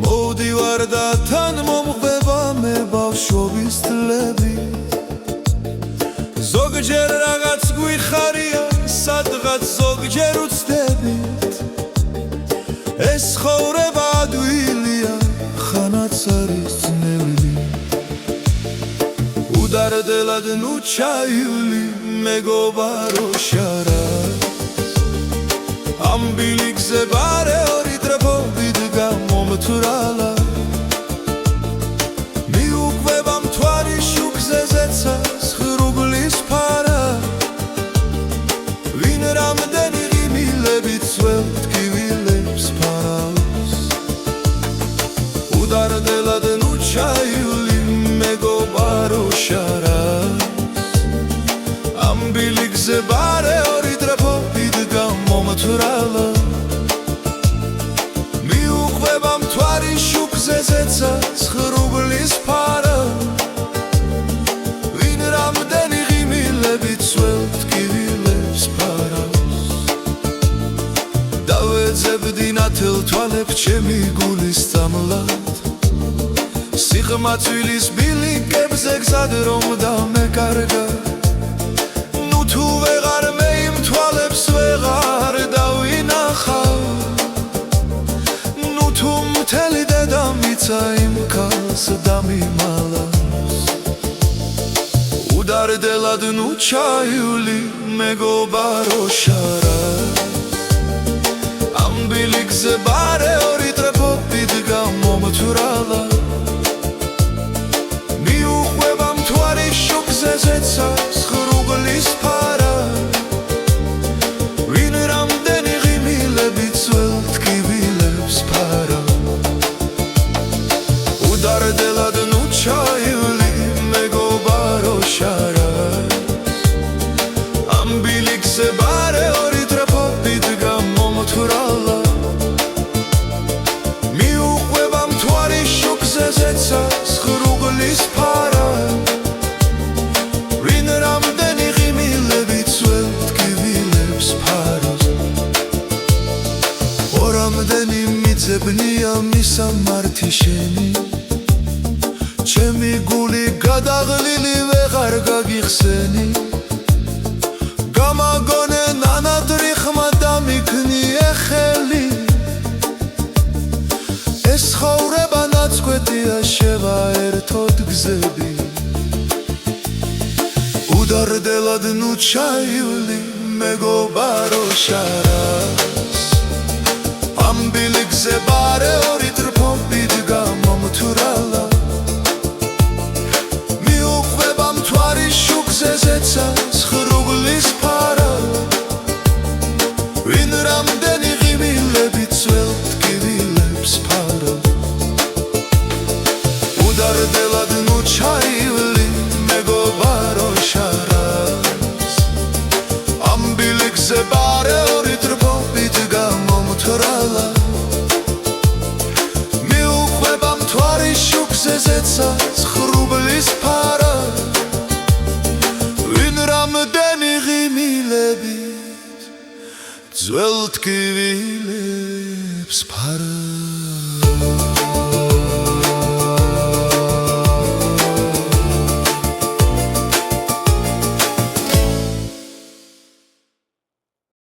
მოვდივარ და თან მომყვება მე ბავშვობის თლები ზოგჯერ რაღაც გვიხარია სადღაც ზოგჯერ უცდებით ეს ცხოვრება ადვილია ხანაც არის ძნელი უდარდელად ნუ ჩაივლი მეგობარო შარას ამ ბილიკზე ბარეორი დრაფობით გამომთვრალა მიუყვება მთვარი შუქზე ზეცას ღრუბლის ფარა ვინ რამდენი ღიმილებით ძველ ტკივილებს ფარავს უდარდელად ნუ ჩაივლი მეგობარო შარას ამ ბილიკზე ბარეორი დრაფობით გამომთვრალა მიუყვება მთვარი შუქზე ზეცას ღრუბლის ფარა ვინ რამდენი ღიმილებით ძველ ტკივილებს ფარავს დავეძებდი ნათელ თვალებს ჩემი გულის წამლად სიღმაწვილის ბილიკებზე გზად რომ დამეკარგა ნუ თუ ვეღარ მე იმ თვალებს ვეღარ დავინახავ ნუ თუ მთელი დედამიცა იმ ქალს დამიმალავს უდარდელად ნუ ჩაივლი მეგობარო შარას ამ ბილიკზე ბარეორი დრაფობით გამომთვრალა მიუყვება მთვარი შუქზე ზეცას ღრუბლის ფარა ვინ რამდენი ღიმილებით ძველ ტკივილებს ფარავს უდარდელად ნუ ჩაივლი მეგობარო შარას ამ ბილიკზე ბარეორი დრაფობით გამომთვრალა მიუყვება მთვარი შუქზე ზეცას ღრუბლის ფარა ვინ რამდენი ღიმილებით ძველ ტკივილებს ფარავს ორამდენი მიძებნია მისამართი შენი ჩემი გული გადაღლილი ვეღარ გაგიხსენი გამაგონე ნანადრიხმა დამიქნიე ხელი ეს ცხოვრება ნაცკვეტია შევაერთოთ გზები უდარდელად ნუ ჩაივლი მეგობარო შარას ამ ბილიკზე ბარეორი დრაფობით გამომთვრალა მიუყვება მთვარი შუქზე ზეცას ღრუბლის ფარა ვინ რამდენი ღიმილებით ძველ ტკივილებს ფარავს უდარდელად ნუ ჩაივლი მეგობარო შარას ამ ბილიკზე ბარეორი დრაფობით გამომთვრალა მიუყვება მთვარი შუქზე ზეცას ღრუბლის ფარა ვინ რამდენი ღიმილებით ძველ ტკივილებს